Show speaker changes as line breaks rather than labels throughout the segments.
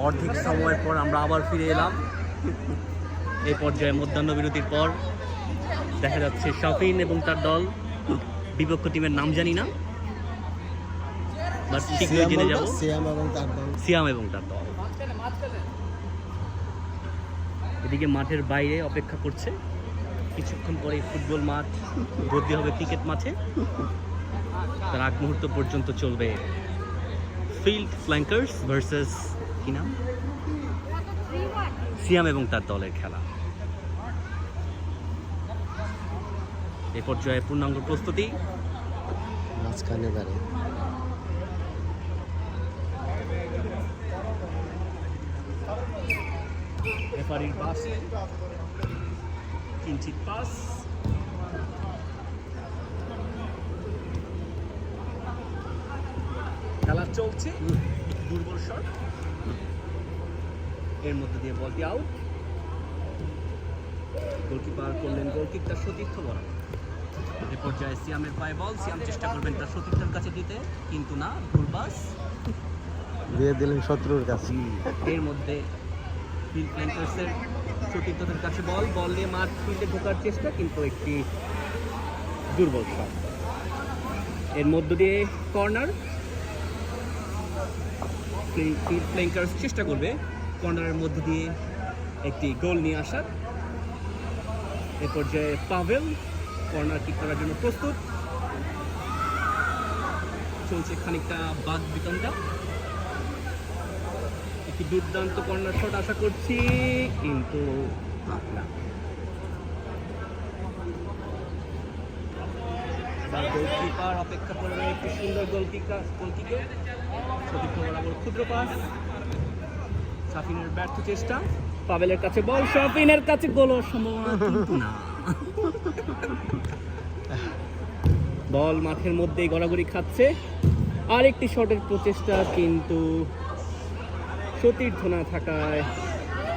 অর্ধেক সময়ের পর আমরা আবার ফিরে এলাম। এই পর্যায়ে মধ্যাহ্ন বিরতির পর দেখা যাচ্ছে শাফিন এবং তার দল, বিপক্ষ টিমের নাম জানি না, বাট শীঘ্রই জেনে যাব। সিয়াম এবং তার দল এদিকে মাঠের বাইরে অপেক্ষা করছে। কিছুক্ষণ পরে ফুটবল মাঠ বদলি হবে ক্রিকেট মাঠে। তার আগ মুহূর্ত পর্যন্ত চলবে ফিল্ড ফ্ল্যাঙ্কার্স ভার্সেস কি নাম, সিয়াম এবং তার দলের খেলা। এ পর্যায়ে পূর্ণাঙ্গ প্রস্তুতি।
মাঝখানে দাঁড়িয়ে
রেফারির পাস, কিঞ্চিত পাস, খেলা চলছে। দুর্বল শট, এর মধ্যে দিয়ে বলটি আউট। গোলকিপার করলেন গোলকিক তার সতীর্থ বরাবর। এ পর্যায়ে সিয়ামের পায়ে বল, সিয়াম চেষ্টা করবেন তার সতীর্থের কাছে দিতে, কিন্তু না, ভুল পাস
দিয়ে দিলেন শত্রুর কাছে।
এর মধ্যে ফিল্ড ফ্ল্যাঙ্কার্সের সতীর্থদের কাছে বল, বল নিয়ে মাঠ ফিল্ডে ঢোকার চেষ্টা, কিন্তু একটি দুর্বল শট। এর মধ্য দিয়ে কর্নার, ফিল্ড ফ্ল্যাঙ্কার্স চেষ্টা করবে কর্নারের মধ্য দিয়ে একটি গোল নিয়ে আসার। এ পর্যায়ে পাভেল কর্নার কিক করার জন্য প্রস্তুত। চলছে খানিকটা বাদ বিতণ্ডা। একটি দুর্দান্ত কর্নার শট আশা করছি, কিন্তু না। গোলকিপার অপেক্ষা করবে একটি সুন্দর গোলকিকে। সতীর্থ বরাবর ক্ষুদ্র পাস, শাফিনের ব্যর্থ চেষ্টা। পাভেলের কাছে বল, শাফিনের কাছে গোল সম্ভাবনা, কিন্তু না। বল মাঠের মধ্যেই গড়াগড়ি খাচ্ছে। আরেকটি শটের প্রচেষ্টা, কিন্তু সতীর্থ না থাকায়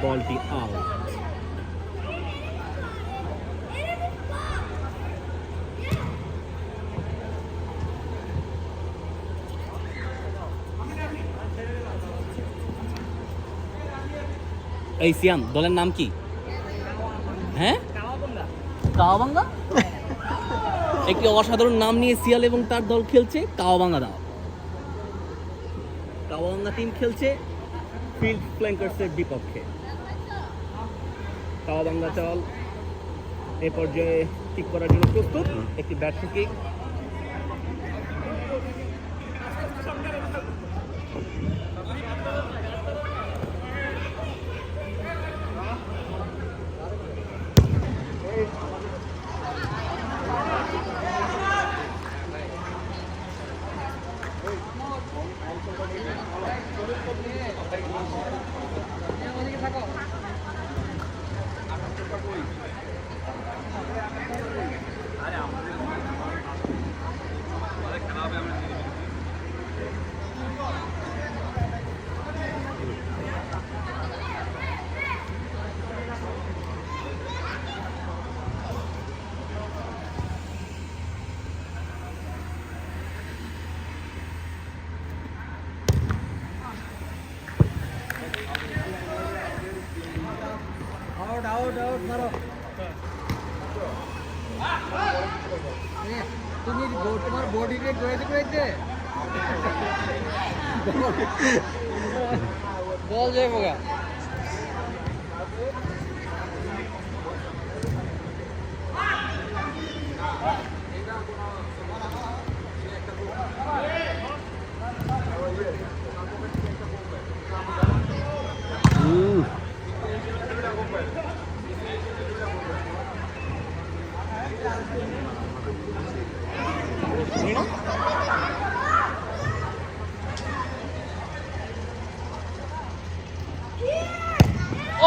বলটি আউট। এই সিয়াম, দলের নাম কি? হ্যাঁ, কাওয়াবাঙ্গা। একটি অসাধারণ নাম নিয়ে সিয়াল এবং তার দল খেলছে, কাওয়াবাঙ্গা দাও। কাওয়াবাঙ্গা টিম খেলছে ফিল্ড ফ্ল্যাঙ্কার্সের বিপক্ষে। কাওয়াবাঙ্গা দল এ পর্যায়ে কিক করার জন্য প্রস্তুত। একটি ব্যর্থ কিক।
তুমি তোমার বডি রেট রয়েছে বল যাই বোগা।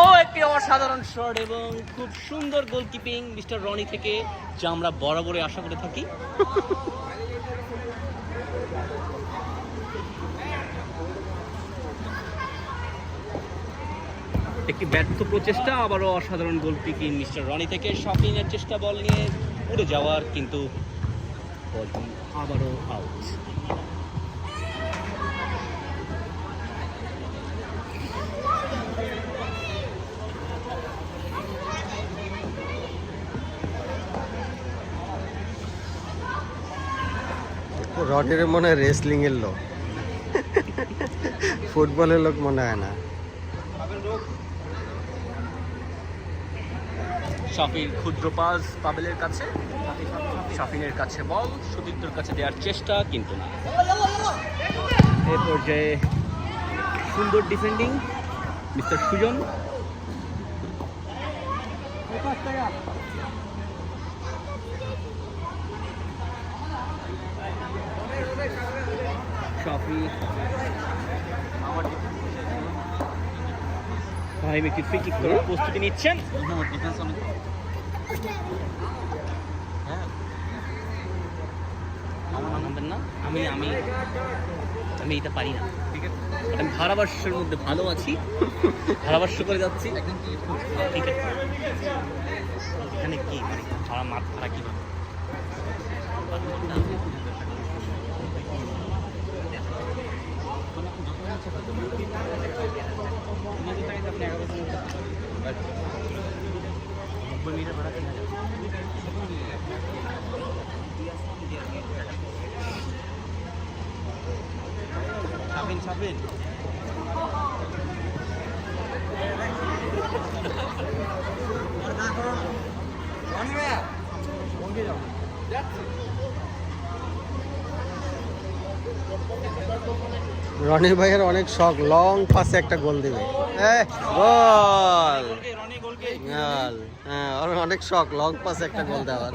ও একটি অসাধারণ শট এবং খুব সুন্দর গোলকিপিং মিস্টার রনি থেকে, যা আমরা বরাবরই আশা করে থাকি। একটি ব্যর্থ প্রচেষ্টা, আবারও অসাধারণ গোলকিপিং মিস্টার রনি থেকে। শাফিনের চেষ্টা বল নিয়ে উড়ে যাওয়ার, কিন্তু বলটি আবারও আউট।
রডের মনে হয় রেসলিং এর লোক, ফুটবলের লোক মনে হয় না।
শাফির ক্ষুদ্র পাস পাবেলের কাছে, শাফিনের কাছে বল, সুদীপ্তর কাছে দেওয়ার চেষ্টা কিন্তু না। এই পর্যায়ে সুন্দর ডিফেন্ডিং মিস্টার সুজন। শাফি ফাহিম একটি ফ্রি কিক করার প্রস্তুতি নিচ্ছেন। আমাদের না, আমি আমি আমি এটা পারি না। আমি ধারাভাষ্যের মধ্যে ভালো আছি, ধারাভাষ্য করে যাচ্ছি। এখানে কি মানে সারা মাঠ ভাড়া কি মানে ছাপিন
রনি ভাইয়ের অনেক শখ লং পাসে একটা গোল দেবে। গোল, গোল। হ্যাঁ, ওর অনেক শখ লং পাসে একটা গোল দেওয়ার।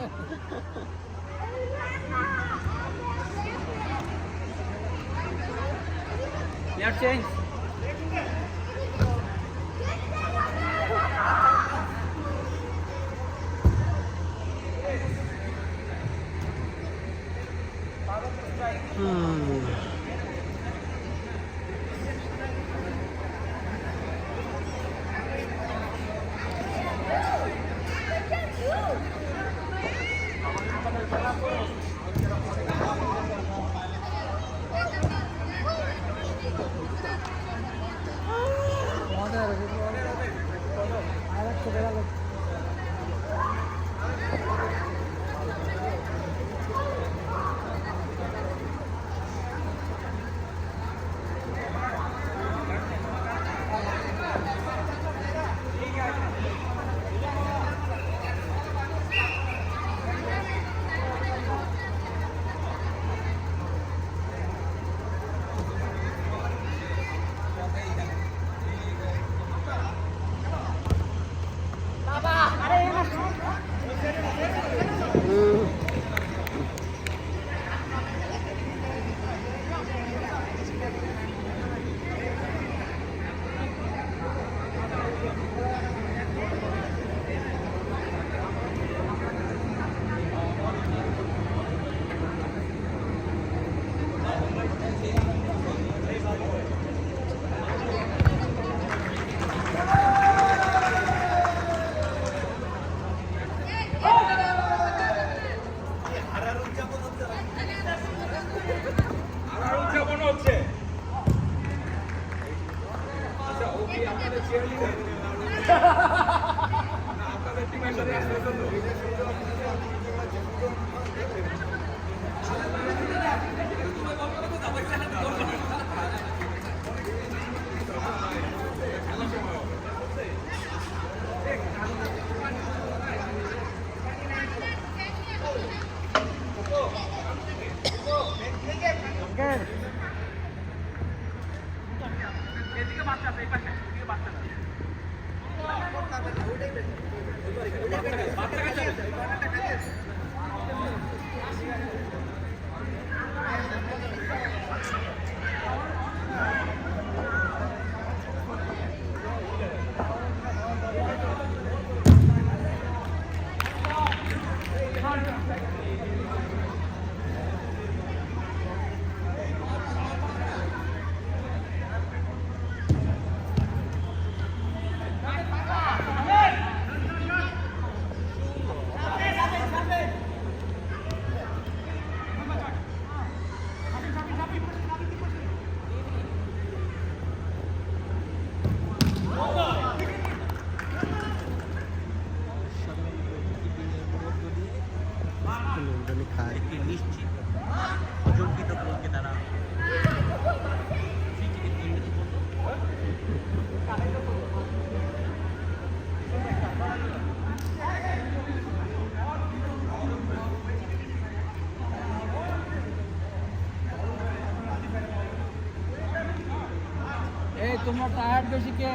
তোমরা টায়ার্ড বেশি কে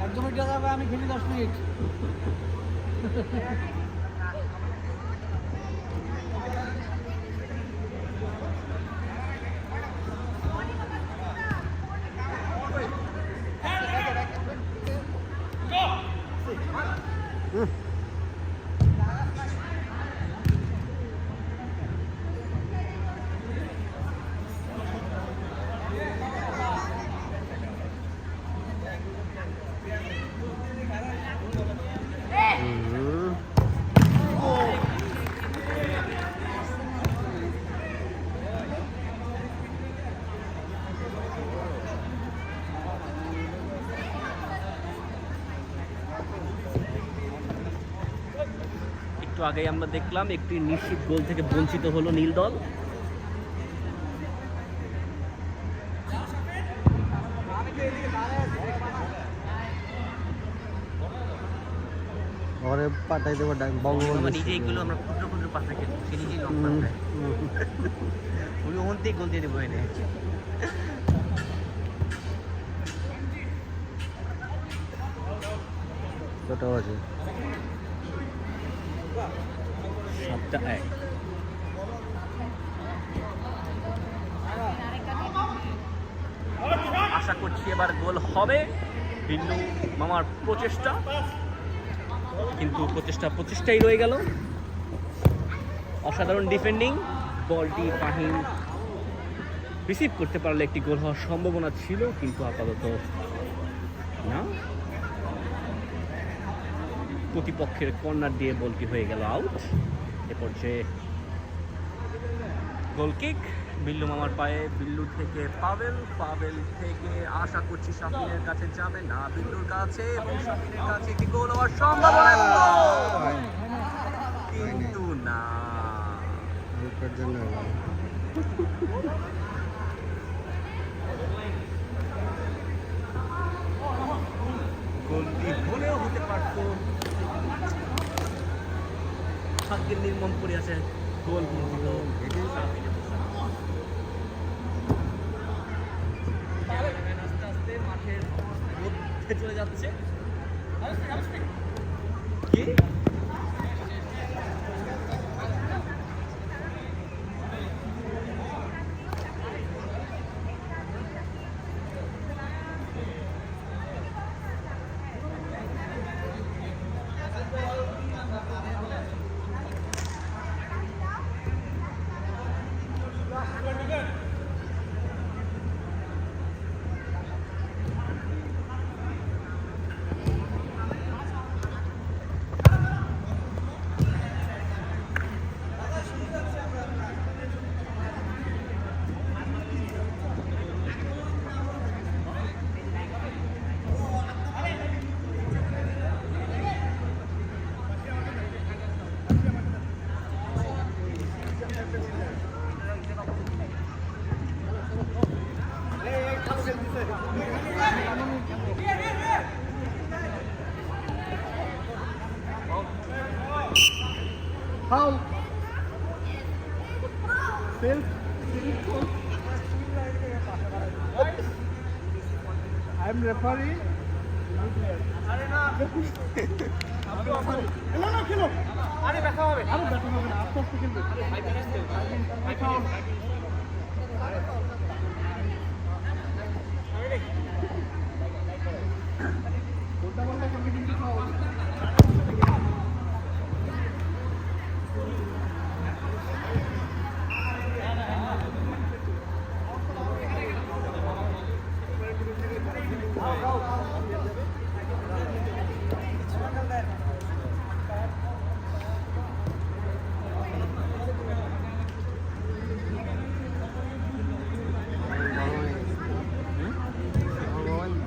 একদম উঠে যাবে, আমি খেলি 10 মিনিট।
একটু আগেই আমরা দেখলাম একটি নিশ্চিত গোল থেকে বঞ্চিত হলো নীল দল।
ঘরে পাঠাই দেবো বঙ্গবন্ধু
নিজে এগুলো আমরা ক্ষুদ্র ক্ষুদ্র পাশে খেলি, সে নিজেই লং পাস দেয়। উনি ওখান থেকে গোল দিয়ে দেবো এনে।
কত আছে?
7-1। আশা করছি এবার গোল হবে। বিল্লু মামার প্রচেষ্টা, কিন্তু প্রচেষ্টাই রয়ে গেল। অসাধারণ ডিফেন্ডিং, বলটি ফাহিম রিসিভ করতে পারলে একটি গোল হওয়ার সম্ভাবনা ছিল, কিন্তু আপাতত না। প্রতিপক্ষের কর্নার দিয়ে বলটি হয়ে গেল আউট। এ পর্যায়ে গোল কিক বিল্লু মামার পায়ে, বিল্লু থেকে পাবেল থেকে আশা করছি শাফিনের কাছে যাবে না, বিল্লুর কাছে এবং শাফিনের কাছে একটি গোল হওয়ার সম্ভাবনা, কিন্তু না। গোলটি হলেও হতে পারত, ভাগ্যের নির্মম করে আছে গোল বঞ্চিত শাফিনের। আস্তে আস্তে মাঠের মধ্যে চলে যাচ্ছে। কি
Foul. Self. I'm referee. আরে না খেলো। আরে ব্যথা হবে না, আস্তে আস্তে খেলবে। ওটা বললে খেলবে কিন্তু ফাউল।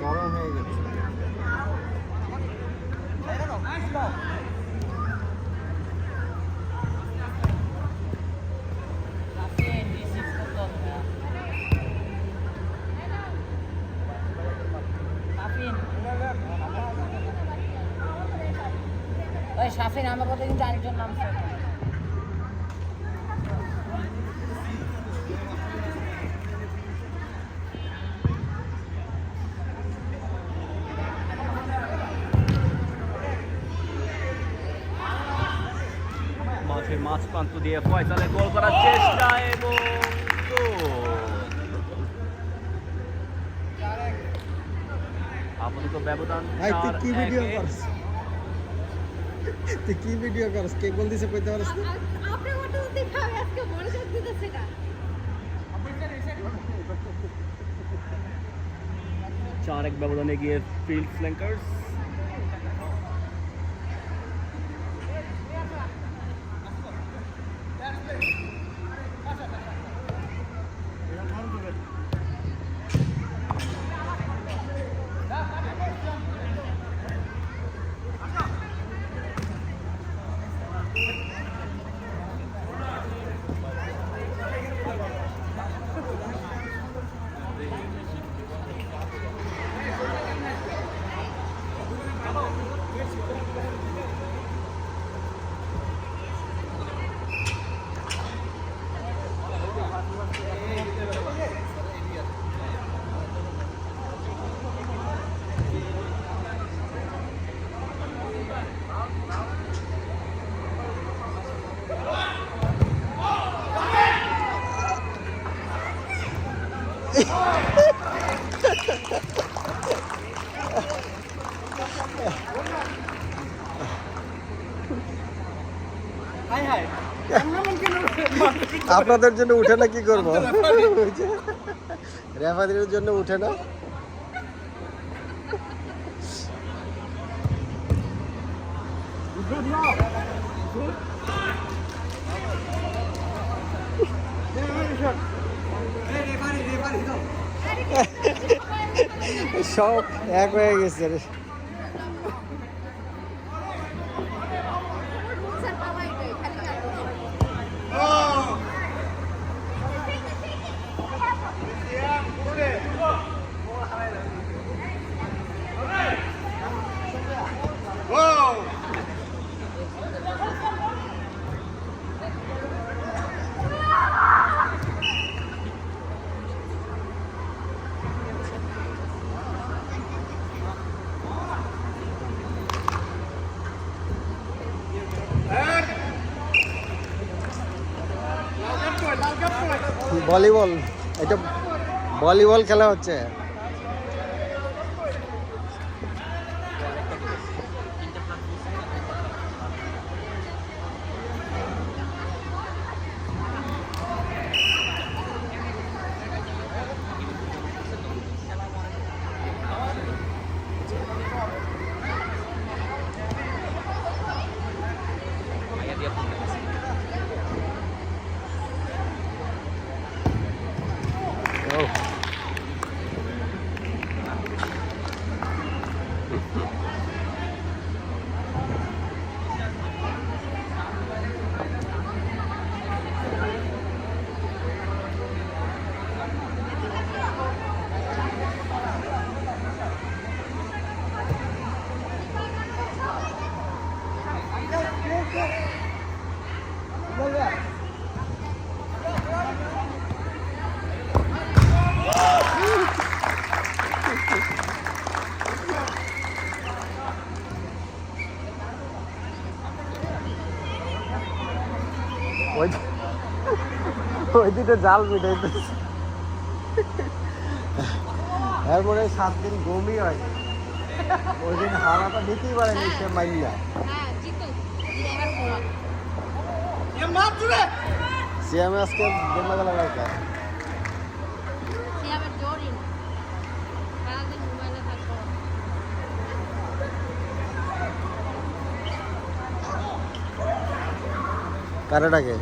গরম হয়ে গেছে।
শাফিন আমার কথা কিন্তু আরেকজন নাম
মাঝ প্রান্ত দিয়ে ফয়সালের গোল করার চেষ্টা এবং গোল। আপাতত ব্যবধান
ভাই তুই কি ভিডিও
4-1
করছ? তুই কি ভিডিও করছ? কে গোল দিছে কইতে পারছ না?
আপনি ওটা দেখাবে আজকে মনোযোগ দিতেছে না
4-1 ব্যবধানে গিয়ে ফিল্ড ফ্ল্যাঙ্কার্স।
আপনাদের জন্য উঠে না কি করবো? রেফারির জন্য উঠে না। সব এক হয়ে গেছে রে।
স্যার বাবা এটাই খালি
ভলিবল, এটা ভলিবল খেলা হচ্ছে। ওই দুটো জাল মিটাইতেছে। এর মনে হয় 7 দিন ঘুমই হয়। ওই দিন হারাটা নিতেই পারেনি সে মাইল্লা।
হ্যাঁ জিতু এবার বলা
সিয়ামে আজকে গেমা গেল একটা।
সে আবার জোরই না সারাদিন মোবাইলে থাকবো
কারাটাকে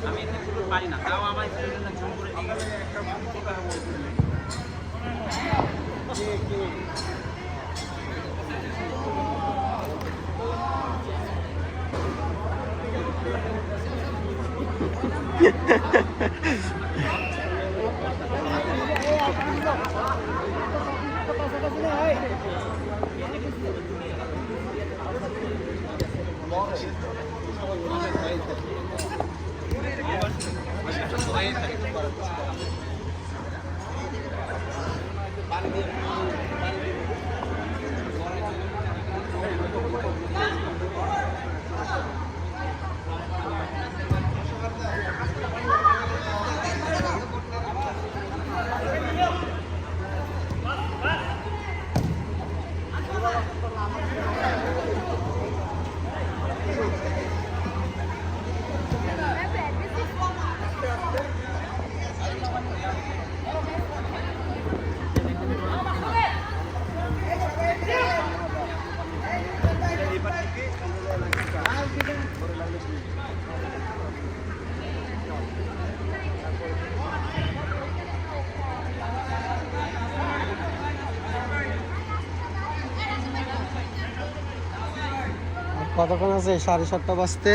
আমি এতে ফুটবল পারি না, তাও আমার জোর করে
কতক্ষণ আছে? 7:30 বাজতে।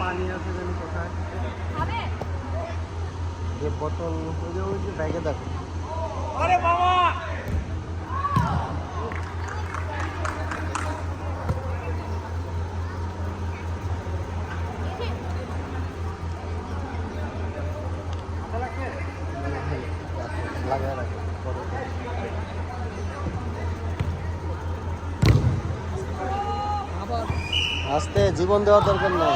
পানি আছে জানি কোথায়, যে বোতল ওই যে ব্যাগে দেখো।
আরে বাবা
লাগায় রাখো। আস্তে, জীবন দেওয়ার দরকার নাই।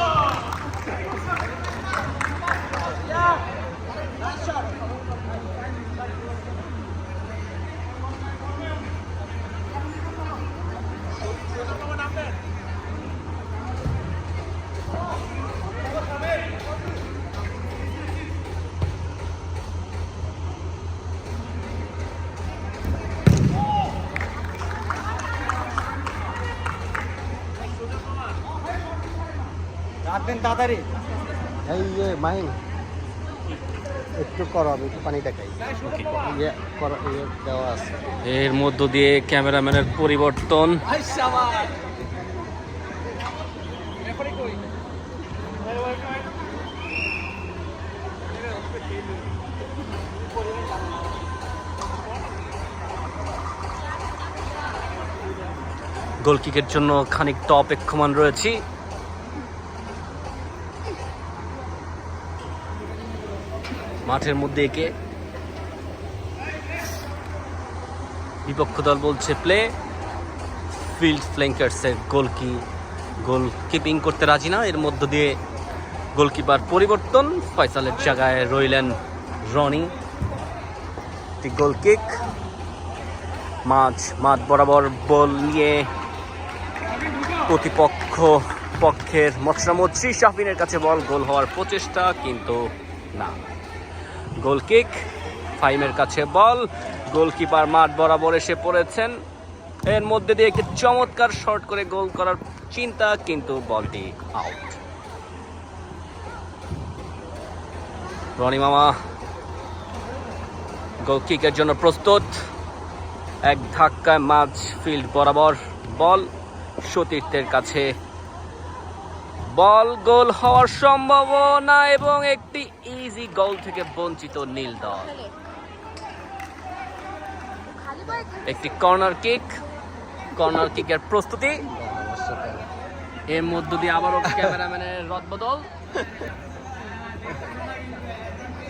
তাড়াতাড়ি
এই যে মাহিন, একটু করো, আমি একটু পানিটা খাই। ইয়ে করো, ইয়ে দেওয়া আছে।
এর মধ্য দিয়ে ক্যামেরাম্যানের পরিবর্তন। গোল কিকের জন্য খানিকটা অপেক্ষমান রয়েছি। মাঠের মধ্যে একে বিপক্ষ দল বলছে প্লে। ফিল্ড ফ্ল্যাঙ্কার্সের গোল কি গোল কিপিং করতে রাজি না, এর মধ্য দিয়ে গোলকিপার পরিবর্তন, ফয়সালের জায়গায় রইলেন রনি। একটি গোল কিক, মাঠ বরাবর বল নিয়ে পক্ষের মৎস্রামত্রী শাফিনের কাছে বল, গোল হওয়ার প্রচেষ্টা কিন্তু না। গোল কিক, ফাইমের কাছে বল, গোলকিপার মাঠ বরাবর এসে পড়েছেন, এর মধ্যে দিয়ে একটি চমৎকার শট করে গোল করার চিন্তা, কিন্তু বলটি আউট। রনি মামা গোল কিকের জন্য প্রস্তুত, এক ধাক্কায় মাঝ ফিল্ড বরাবর বল, সতীর্থের কাছে বল, গোল হওয়ার সম্ভাবনা এবং একটি ইজি গোল থেকে বঞ্চিত নীল দল। একটি কর্নার কিকের প্রস্তুতি, এর মধ্য দিয়ে আবারও ক্যামেরাম্যানের রদবদল,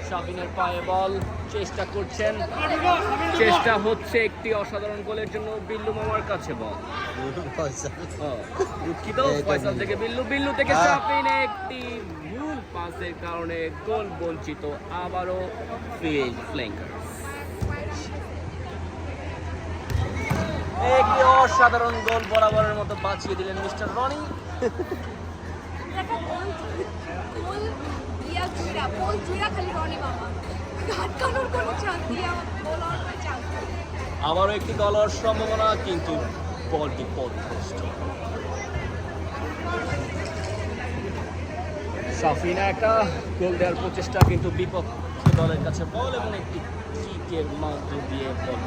শাফিনের পায়ে বল, চেষ্টা হচ্ছে একটি অসাধারণ গোলের জন্য বিল্লু মামার কাছে বল, দুঃখিত, ফয়সাল থেকে বিল্লু থেকে শাফিন, একটি ভুল পাসের কারণে গোল বঞ্চিত আবারও ফিল্ড ফ্ল্যাঙ্কার্স। একটি অসাধারণ গোল বরাবরের মতো বাঁচিয়ে দিলেন মিস্টার রনি। আবারও একটি গোল হওয়ার সম্ভাবনা, কিন্তু বলটি পথভ্রষ্ট। শাফিনা একটা গোল দেওয়ার প্রচেষ্টা, কিন্তু বিপক্ষ দলের কাছে বল এবং একটি কিকের মধ্য দিয়ে বল।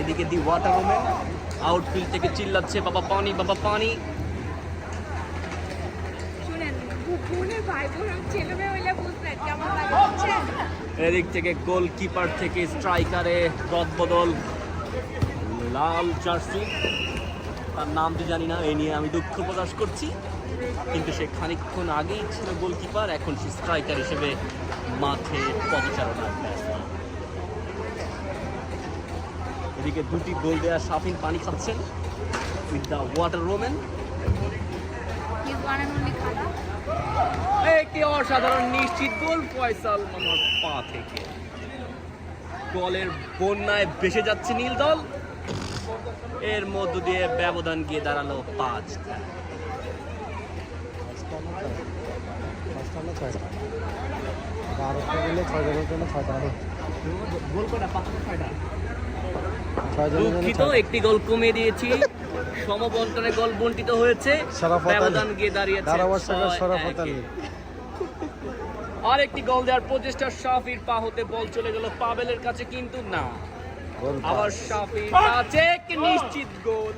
এদিকে দি ওয়াটার ওম্যান আউটফিল্ড থেকে চিল্লাচ্ছে, বাবা পানি, বাবা পানি। এদিক থেকে গোলকিপার থেকে স্ট্রাইকারে রদবদল, লাল জার্সি, তার নামটি জানি না, এই নিয়ে আমি দুঃখ প্রকাশ করছি, কিন্তু সে খানিকক্ষণ আগেই ছিল গোলকিপার, এখন সে স্ট্রাইকার হিসেবে মাঠে পদচারণা ব্যস্ত। এদিকে দুটি গোল দেওয়া শাফিন পানি খাচ্ছেন উইথ দ্য ওয়াটার ওম্যান। একটি অসাধারণ নিশ্চিত গোল ফয়সাল মামার পা থেকে, গোলের বন্যায় ভেসে যাচ্ছে নীল দল, এর মধ্য দিয়ে ব্যবধান গিয়ে দাঁড়ালো 5। দুঃখিত, একটি গোল কমিয়ে দিয়েছি, সমবন্টনে গোল বন্টিত হয়েছে, ব্যবধান গিয়ে দাঁড়িয়েছে 6-1। আর একটি গোল দেওয়ার প্রচেষ্টা, শাফির পা হতে বল চলে গেল পাবেলের কাছে, কিন্তু না, আবার শাফির কাছে একটি নিশ্চিত গোল,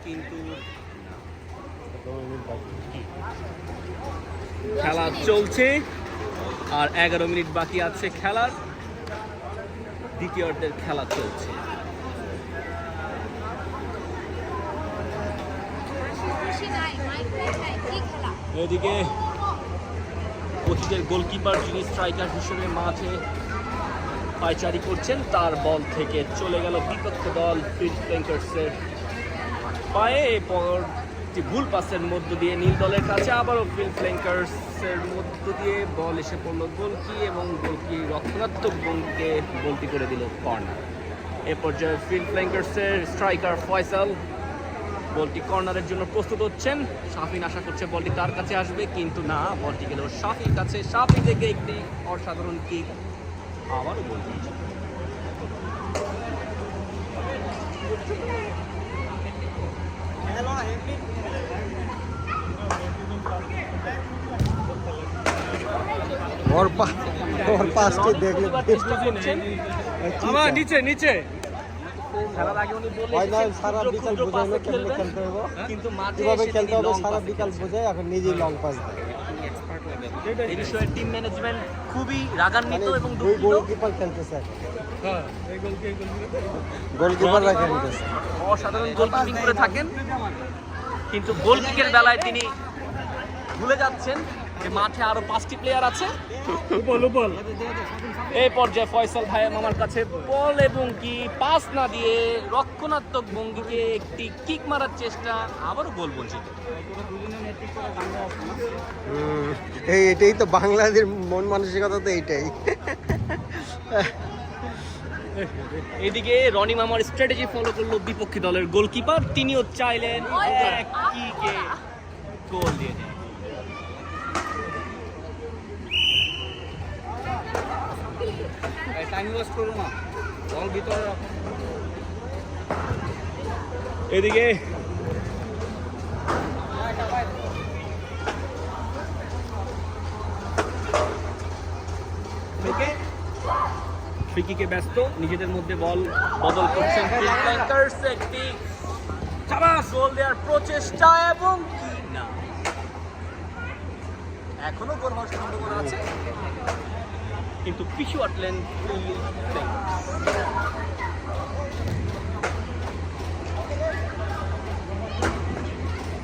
কিন্তু খেলা চলছে আর 11 মিনিট বাকি আছে খেলার, দ্বিতীয়ার্ধের খেলা চলছে। এদিকে অতীতের গোলকিপার যিনি স্ট্রাইকার হিসেবে মাঠে পায়চারি করছেন, তার বল থেকে চলে গেল বিপক্ষ দল ফিল্ড ফ্ল্যাঙ্কার্সের পায়ে, এরপর ভুল পাসের মধ্য দিয়ে নীল দলের কাছে আবারও ফিল্ড ফ্ল্যাঙ্কার্সের মধ্য দিয়ে বল এসে পড়লো গোলকি, এবং গোলকি রক্ষণাত্মক ভঙ্গিতে গোলটি করে দিল কর্নার। এ পর্যায়ে ফিল্ড ফ্ল্যাঙ্কার্সের স্ট্রাইকার ফয়সাল বলটি কর্নারের জন্য প্রস্তুত হচ্ছেন, শাফিন আশা করছে বলটি তার কাছে আসবে, কিন্তু না, বলটি গেল শাফির কাছে, শাফি থেকে একটি অসাধারণ কিক, আবারও বলটি নিচে খেলার আগে উনি বললেন
সারা বিকাল বুঝাইলো কেমনে খেলতে হবে,
কিন্তু মাঠে
কিভাবে খেলতে হবে সারা বিকাল বুঝাই, এখন নিজেই লং পাস দেয়।
এই বিষয়ে টিম ম্যানেজমেন্ট খুবই রাগান্বিত এবং দুঃখিত।
গোলকিপার খেলতেছে, গোলকিপাররা খেলতেছে,
অসাধারণ গোলকিপিং করে থাকেন, কিন্তু গোল কিকের বেলায় তিনি ভুলে যাচ্ছেন যে মাঠে আরো 5টি প্লেয়ার আছে। এই পর্যায়ে ফয়সাল ভাইয়ের মামার কাছে বল এবং কি পাস না দিয়ে রক্ষণাত্মক ভঙ্গিতে একটি কিক মারার চেষ্টা, আবারও গোল বঞ্চিত।
এটাই তো বাংলাদেশের মন মানসিকতা, তো এইটাই।
এদিকে রনি মামার স্ট্র্যাটেজি ফলো করলো বিপক্ষী দলের গোলকিপার, তিনিও চাইলেন এক কিকে গোল দিয়ে দেন। এদিকে ফ্রিকিকে ব্যস্ত, নিজেদের মধ্যে বল বদল করছেন ফ্ল্যাঙ্কার্স, একটি গোল দেওয়ার প্রচেষ্টা এবং কি না, এখনো গোল হওয়ার সম্ভাবনা আছে, কিন্তু পিছু আটলেন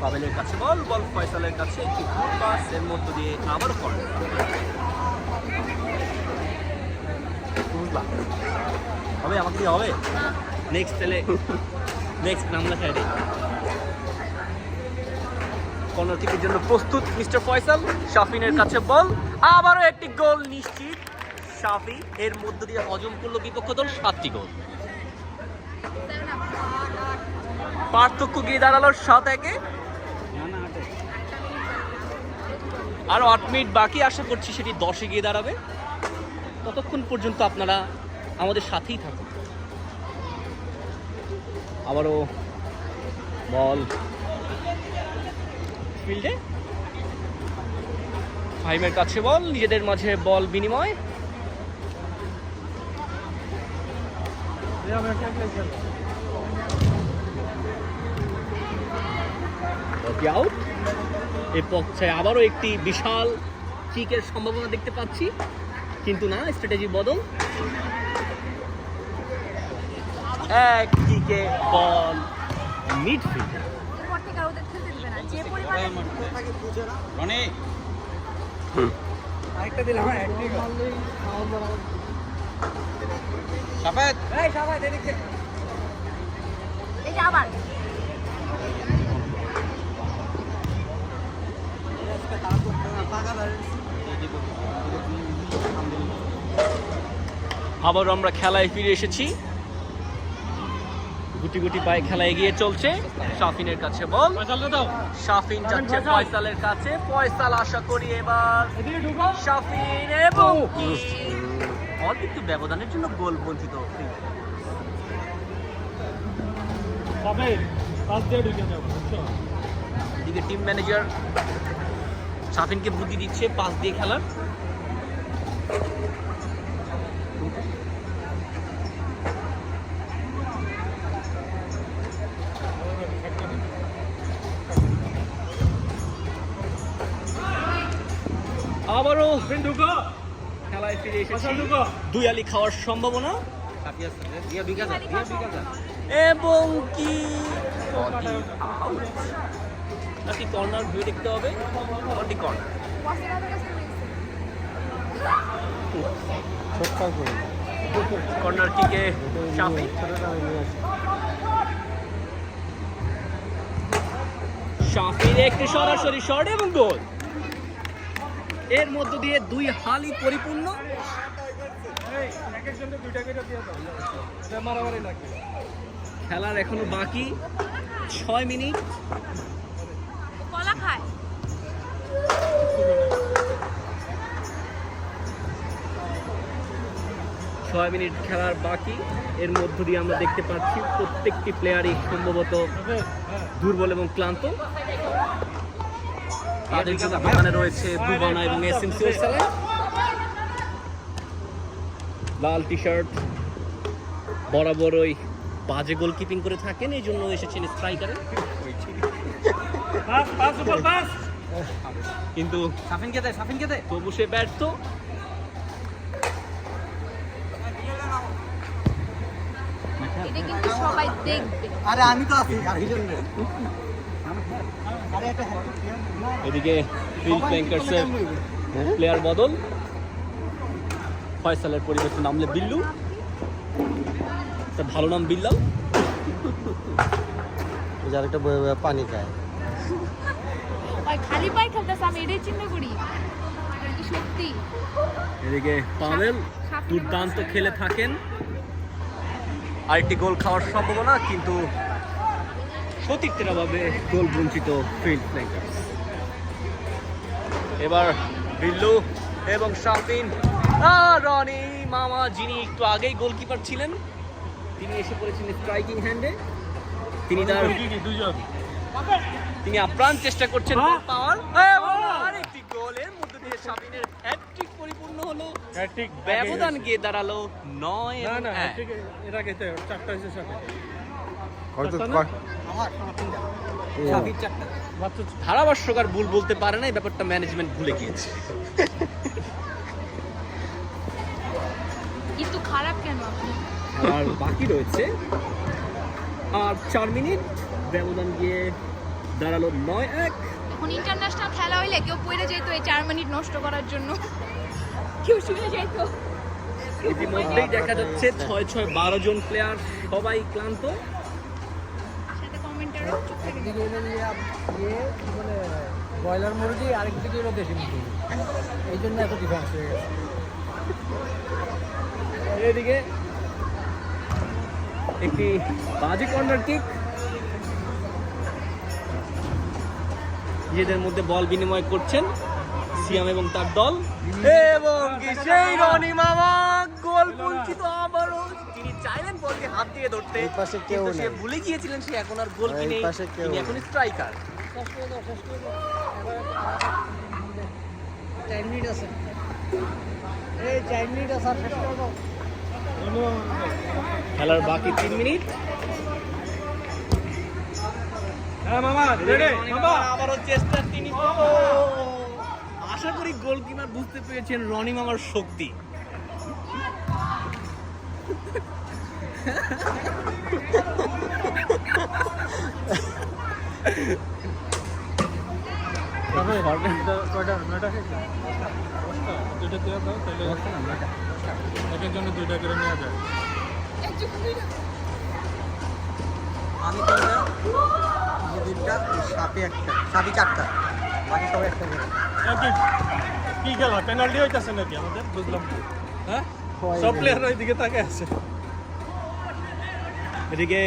পাবেলের কাছে বল ফয়সালের কাছে একটি গুড পাস, এর মধ্য দিয়ে আবার কর্নার। হবে আমাকে দিয়ে হবে নেক্সট পেলে নেক্সট নাম লেখায় দেয়। কর্নার কিকের জন্য প্রস্তুত মিস্টার ফয়সাল, শাফিনের কাছে বল, আবারও একটি গোল নিশ্চিত শাফি, এর মধ্য দিয়ে হজম করলো বিপক্ষ দল 7টি গোল, পার্থক্য গিয়ে দাঁড়ালো 7-1। আরো 8 মিনিট বাকি, আশা করছি সেটি 10-এ গিয়ে দাঁড়াবে। ততক্ষণ পর্যন্ত আপনারা আমাদের সাথেই থাকুন। আবারও বল ফিল্ডে, ফাহিমের কাছে বল, নিজেদের মাঝে বল বিনিময়, আউট। এই পক্ষে আবারও একটি বিশাল কিকের সম্ভাবনা দেখতে পাচ্ছি, কিন্তু না, স্ট্র্যাটেজি বদল, এক কিকে বল মিডফিল্ড।
এরপর থেকে আর ওদের খেলতে দিবে না, যে পরিমাণে
আরেকটা দিলাম, হ্যাঁ হ্যাট্রিক মারলেই খাওয়া দাওয়া।
সাফাত,
এই সবাই এদিকে
এই যে আবার
আবার আমরা খেলায় ফিরে এসেছি, গুটি গুটি পায়ে খেলা এগিয়ে চলছে। শাফিনের কাছে বল, শাফিন যাচ্ছে ফয়সালের কাছে, ফয়সাল আশা করি এবার শাফিন এবং অল্প একটু ব্যবধানের জন্য গোল বঞ্চিত। এদিকে টিম ম্যানেজার শাফিনকে বুদ্ধি দিচ্ছে পাস দিয়ে খেলার। আবারও খেলায় ফিরে এসেছি, দুই আলি খাওয়ার সম্ভাবনা এবং কি নাকি কর্নার ভিউ দেখতে হবে, কর্নার কর্নার কিকে শাফি, শাফির একটি সরাসরি শট এবং গোল, এর মধ্য দিয়ে দুই হালই পরিপূর্ণ। খেলার এখনো বাকি 6 মিনিট।
কলা খায়।
6 মিনিট খেলার বাকি, এর মধ্য দিয়ে আমরা দেখতে পাচ্ছি প্রত্যেকটি প্লেয়ারই সম্ভবত দুর্বল এবং ক্লান্ত। তাদের জন্য বাগানে রয়েছে বুবানা এবং এসএমসি ওসালে, লাল টি শার্ট, বরাবরই বাজে গোলকিপিং করে থাকেন, এই জন্য এসেছেন স্ট্রাইকারে, কিন্তু তবু সে ব্যর্থ।
এটা কিন্তু সবাই দেখবে।
আরে আমি তো আছি,
এদিকে ফিল্ড প্ল্যাঙ্কার্সের প্লেয়ার বদল, ফয়সালের পরিবর্তে নামলে বিল্লু, তার ভালো নাম বিল্লাল।
যার একটা বয়ে বয়ে পানি খায়।
ওই খালি পায়ে খেলতেছে, আমি এটাই চিন্তা করি। এটা কি সত্যি?
এদিকে পাভেল দুর্দান্ত খেলে থাকেন, আরেকটি গোল খাওয়ার সম্ভাবনা, কিন্তু সতীর্থের অভাবে গোল বঞ্চিত ফিল্ড প্ল্যাঙ্কার্স। এবার বিল্লু এবং শাফিন, রনি মামা যিনি একটু আগেই গোলকিপার ছিলেন, তিনি এসে পড়েছেন স্ট্রাইকিং হ্যান্ডে। তিনি আপ্রাণ চেষ্টা করছেন গোল পাওয়ার, এবং আরেকটি গোলের মধ্য দিয়ে শাফিনের হ্যাটট্রিক পরিপূর্ণ হলো। ব্যবধান গিয়ে দাঁড়ালো 9-1। ধারাভাষ্যকার ভুল বলতে পারে না, এই ব্যাপারটা ম্যানেজমেন্ট ভুলে গিয়েছে।
কিন্তু খারাপ কেন আপনি?
আর বাকি রয়েছে আর 4 মিনিট, ব্যবধান গিয়ে দাঁড়ালো 9-1।
এখন ইন্টারন্যাশনাল খেলা হইলে কেউ পড়ে যেত এই 4 মিনিট নষ্ট করার জন্য, কেউ শুয়ে যেত।
ইতিমধ্যেই দেখা যাচ্ছে 6-6-12 জন প্লেয়ার সবাই ক্লান্ত।
সাথে কমেন্টারও চুপ থেকে
একদিকে হলো মানে ব্রয়লার মুরগি, আরেকদিকে হলো দেশি মুরগি, এই জন্য এত ডিফারেন্স হয়ে গেছে।
এদিকে একটি বাজে কর্নার কিক, নিজেদের মধ্যে বল বিনিময় করছেন সিয়াম এবং তার দল, এবং সেই রনি মামা গোল বঞ্চিত আবারও। তিনি চাইলেন বলকে হাত দিয়ে ধরতে,
এই পাশে কেউ
কিন্তু সে
নেই।
ভুলে গিয়েছিলেন সে এখন আর গোল
এই
নেই,
পাশে কেউ
তিনি এখন
নেই।
স্ট্রাইকার।
4 মিনিট আছে, এই 4 মিনিট আছে, আর শেষ করে দাও।
খেলার বাকি 3 মিনিট। আবারও চেষ্টা তিনি, আশা করি গোলকিপার বুঝতে পেরেছেন রনি মামার শক্তি।
আমি তিনটা, দুইটা, সাপে একটা, সাপে 4টা, বাকি সবাই একটা করে।
কি খেলা পেনাল্টি হইতাছে নাকি আমাদের? বুঝলাম না। হ্যাঁ, সব প্লেয়ার ওইদিকে তাকে আছে।
এদিকে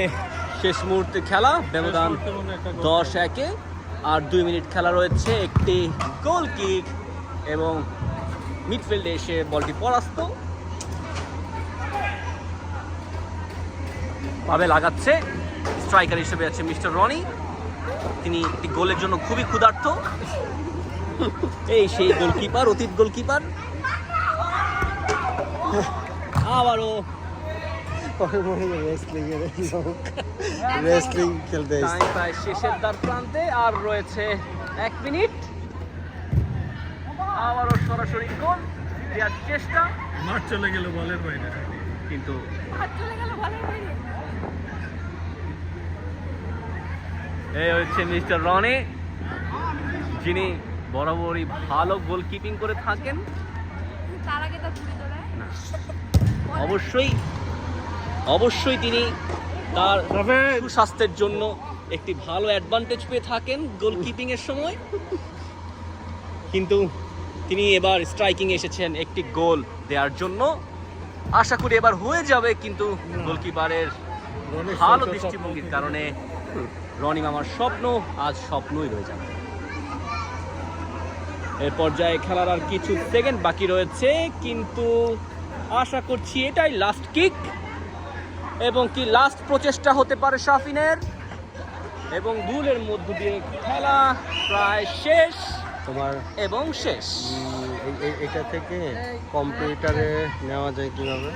শেষ মুহূর্তে খেলা, ব্যবধান 10-1, আর 2 মিনিট খেলা রয়েছে। একটি গোল কিক এবং মিডফিল্ডে এসে বলটি পরাস্ত। ভাবে লাগাচ্ছে, স্ট্রাইকার হিসেবে আছে মিস্টার রনি, তিনি একটি গোলের জন্য খুবই ক্ষুধার্ত। এই সেই গোলকিপার, অতীত গোলকিপার। আবারও
রেসলিং খেলতে
টাইম প্রায় শেষের দ্বার প্রান্তে, আর রয়েছে 1 মিনিট। আবারও সরাসরি গোল দেওয়ার চেষ্টা,
মাঠ চলে গেল বলের বাইরে।
কিন্তু
হাত চলে গেল বলের বাইরে।
এই হচ্ছে মিস্টার রনি, যিনি বরাবরই ভালো গোলকিপিং করে থাকেন।
তার আগে তো ঘুরে দৌড়ায়।
অবশ্যই তিনি তার সুস্বাস্থ্যের জন্য একটি ভালো অ্যাডভান্টেজ পেয়ে থাকেন গোলকিপিং এর সময়, কিন্তু তিনি এবার স্ট্রাইকিং এসেছেন একটি গোল দেওয়ার জন্য। আশা করি এবার হয়ে যাবে, কিন্তু গোলকিপারের ভালো দৃষ্টিভঙ্গির কারণে রনি মামার স্বপ্ন আজ স্বপ্নই রয়ে যাবে। এর পর্যায়ে খেলার আর কিছু সেকেন্ড বাকি রয়েছে, কিন্তু আশা করছি এটাই লাস্ট কিক, এবং কি লাস্ট প্রচেষ্টা হতে পারে শাফিনের, এবং ভুলের মধ্য দিয়ে খেলা প্রায় শেষ
তোমার।
এবং শেষ।
এটা থেকে কম্পিউটারে নেওয়া যায় কিভাবে?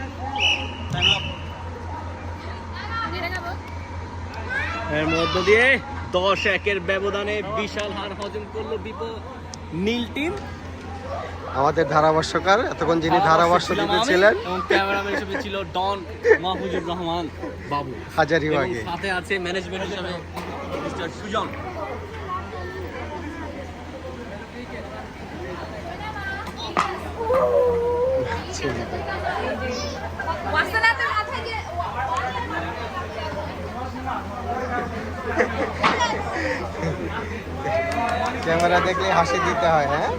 এর মধ্য দিয়ে 10-1 ব্যবধানে বিশাল হার হজম করলো নীল টিম।
আমাদের ধারাভাষ্যকার এতক্ষণ যিনি ধারাভাষ্য দিতেছিলেন,
এবং ক্যামেরাম্যান হিসেবে ছিল ডন মাহফুজুর রহমান বাবু,
হাজারিবাগে।
এবং সাথে আছে ম্যানেজমেন্ট হিসেবে মিস্টার সুজন।
ওয়াসানাতের মাথায় যে
ক্যামেরা দেখলে হাসি দিতে হয়, হ্যাঁ?